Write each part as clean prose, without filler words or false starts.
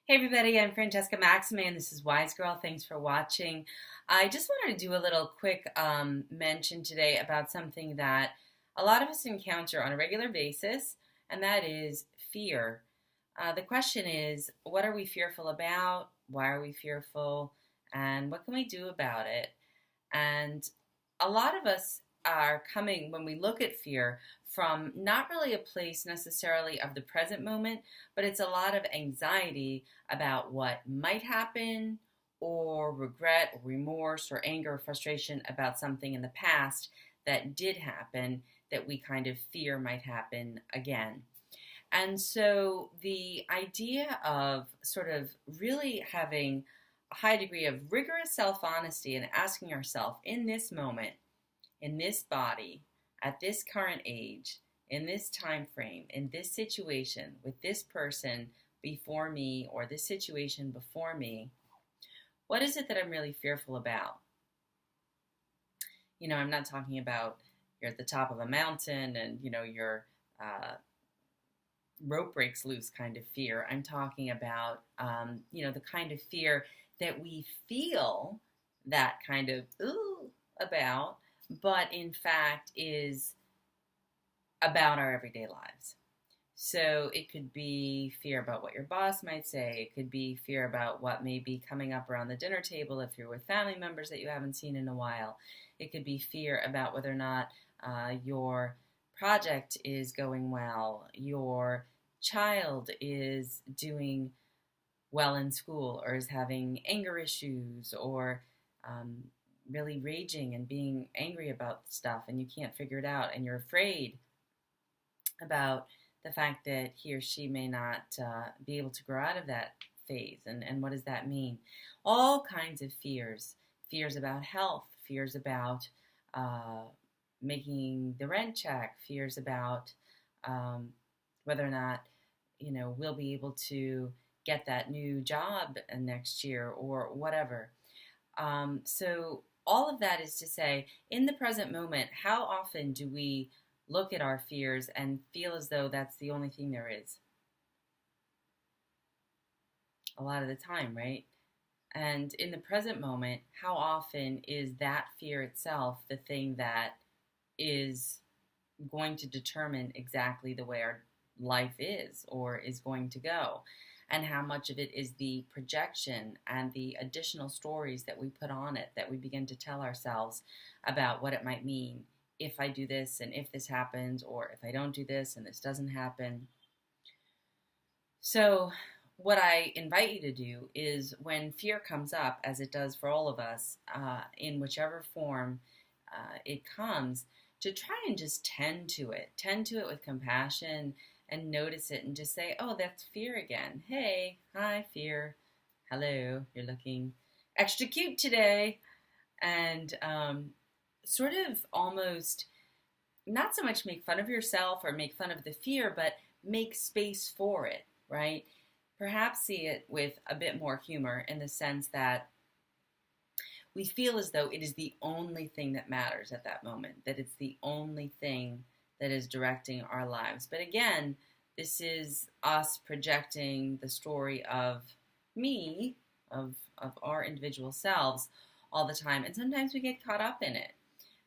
Hey everybody, I'm Francesca Maxime and this is WiseGirl. Thanks for watching. I just wanted to do a little quick mention today about something that a lot of us encounter on a regular basis, and that is fear. The question is, what are we fearful about? Why are we fearful? And what can we do about it? And a lot of us are coming, when we look at fear, from not really a place necessarily of the present moment, but it's a lot of anxiety about what might happen, or regret, or remorse, or anger, or frustration about something in the past that did happen that we kind of fear might happen again. And so the idea of sort of really having a high degree of rigorous self-honesty and asking ourselves in this moment, in this body, at this current age, in this time frame, in this situation, with this person before me or this situation before me, what is it that I'm really fearful about? I'm not talking about you're at the top of a mountain and, your rope breaks loose kind of fear. I'm talking about, the kind of fear that we feel that kind of ooh about, but in fact is about our everyday lives. So it could be fear about what your boss might say. It could be fear about what may be coming up around the dinner table if you're with family members that you haven't seen in a while. It could be fear about whether or not your project is going well, your child is doing well in school, or is having anger issues, or really raging and being angry about stuff and you can't figure it out, and you're afraid about the fact that he or she may not be able to grow out of that phase. And what does that mean? All kinds of fears. Fears about health, fears about making the rent check, fears about whether or not, we'll be able to get that new job next year or whatever. So all of that is to say, in the present moment, how often do we look at our fears and feel as though that's the only thing there is? A lot of the time, right? And in the present moment, how often is that fear itself the thing that is going to determine exactly the way our life is or is going to go? And how much of it is the projection and the additional stories that we put on it, that we begin to tell ourselves about what it might mean if I do this and if this happens, or if I don't do this and this doesn't happen. So what I invite you to do is, when fear comes up, as it does for all of us, in whichever form it comes, to try and just tend to it with compassion, and notice it and just say, oh, that's fear again. Hey, hi, fear. Hello, you're looking extra cute today. And sort of almost not so much make fun of yourself or make fun of the fear, but make space for it, right? Perhaps see it with a bit more humor, in the sense that we feel as though it is the only thing that matters at that moment, that it's the only thing that is directing our lives. But again, this is us projecting the story of me, of our individual selves all the time. And sometimes we get caught up in it.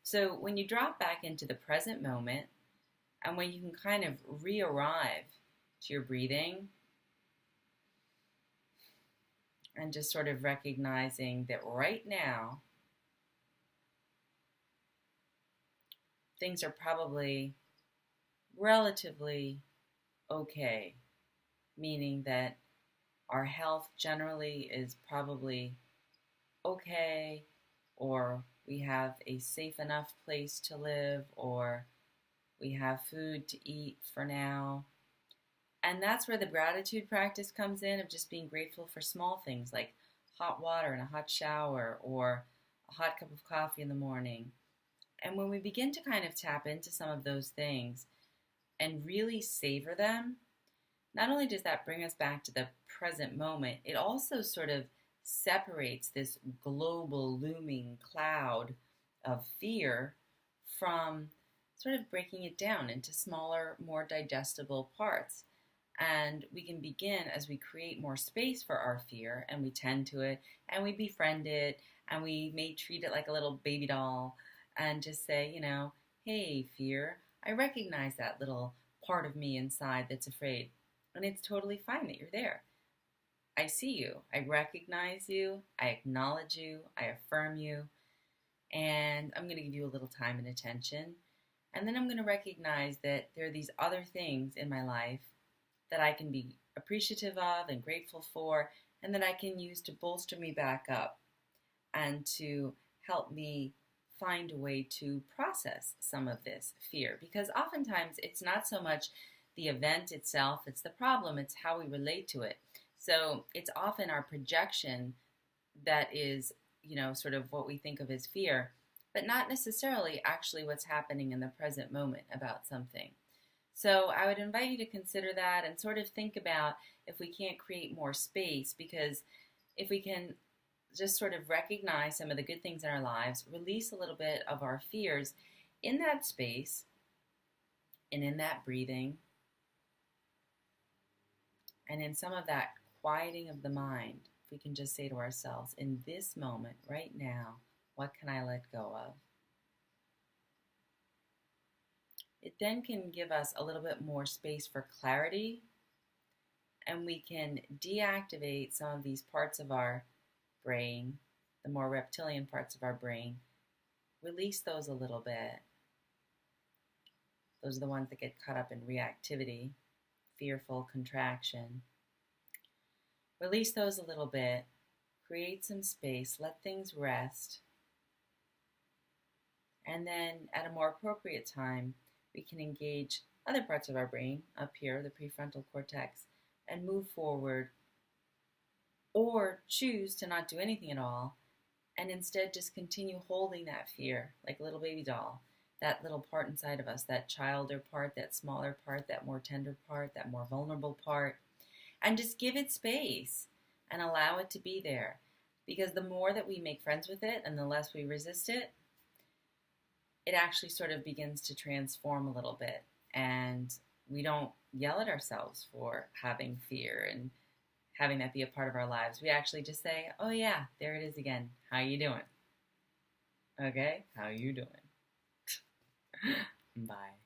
So when you drop back into the present moment, and when you can kind of re-arrive to your breathing, and just sort of recognizing that right now, things are probably relatively okay, meaning that our health generally is probably okay, or we have a safe enough place to live, or we have food to eat for now. And that's where the gratitude practice comes in, of just being grateful for small things like hot water and a hot shower, or a hot cup of coffee in the morning. And when we begin to kind of tap into some of those things and really savor them, not only does that bring us back to the present moment, it also sort of separates this global looming cloud of fear from sort of breaking it down into smaller, more digestible parts. And we can begin as we create more space for our fear and we tend to it and we befriend it and we may treat it like a little baby doll and just say, hey, fear, I recognize that little part of me inside that's afraid. And it's totally fine that you're there. I see you. I recognize you. I acknowledge you. I affirm you. And I'm going to give you a little time and attention. And then I'm going to recognize that there are these other things in my life that I can be appreciative of and grateful for, and that I can use to bolster me back up and to help me find a way to process some of this fear. Because oftentimes it's not so much the event itself, it's the problem, it's how we relate to it. So it's often our projection that is, sort of what we think of as fear, but not necessarily actually what's happening in the present moment about something. So I would invite you to consider that and sort of think about if we can't create more space, because if we can just sort of recognize some of the good things in our lives, release a little bit of our fears in that space and in that breathing and in some of that quieting of the mind, if we can just say to ourselves, in this moment, right now, what can I let go of? It then can give us a little bit more space for clarity, and we can deactivate some of these parts of our brain, the more reptilian parts of our brain, release those a little bit. Those are the ones that get caught up in reactivity, fearful contraction. Release those a little bit, create some space, let things rest, and then at a more appropriate time, we can engage other parts of our brain up here, the prefrontal cortex, and move forward, or choose to not do anything at all and instead just continue holding that fear like a little baby doll, that little part inside of us, that childer part, that smaller part, that more tender part, that more vulnerable part, and just give it space and allow it to be there. Because the more that we make friends with it and the less we resist it, it actually sort of begins to transform a little bit, and we don't yell at ourselves for having fear and having that be a part of our lives. We actually just say, oh yeah, there it is again. How you doing? Okay, how you doing? Bye.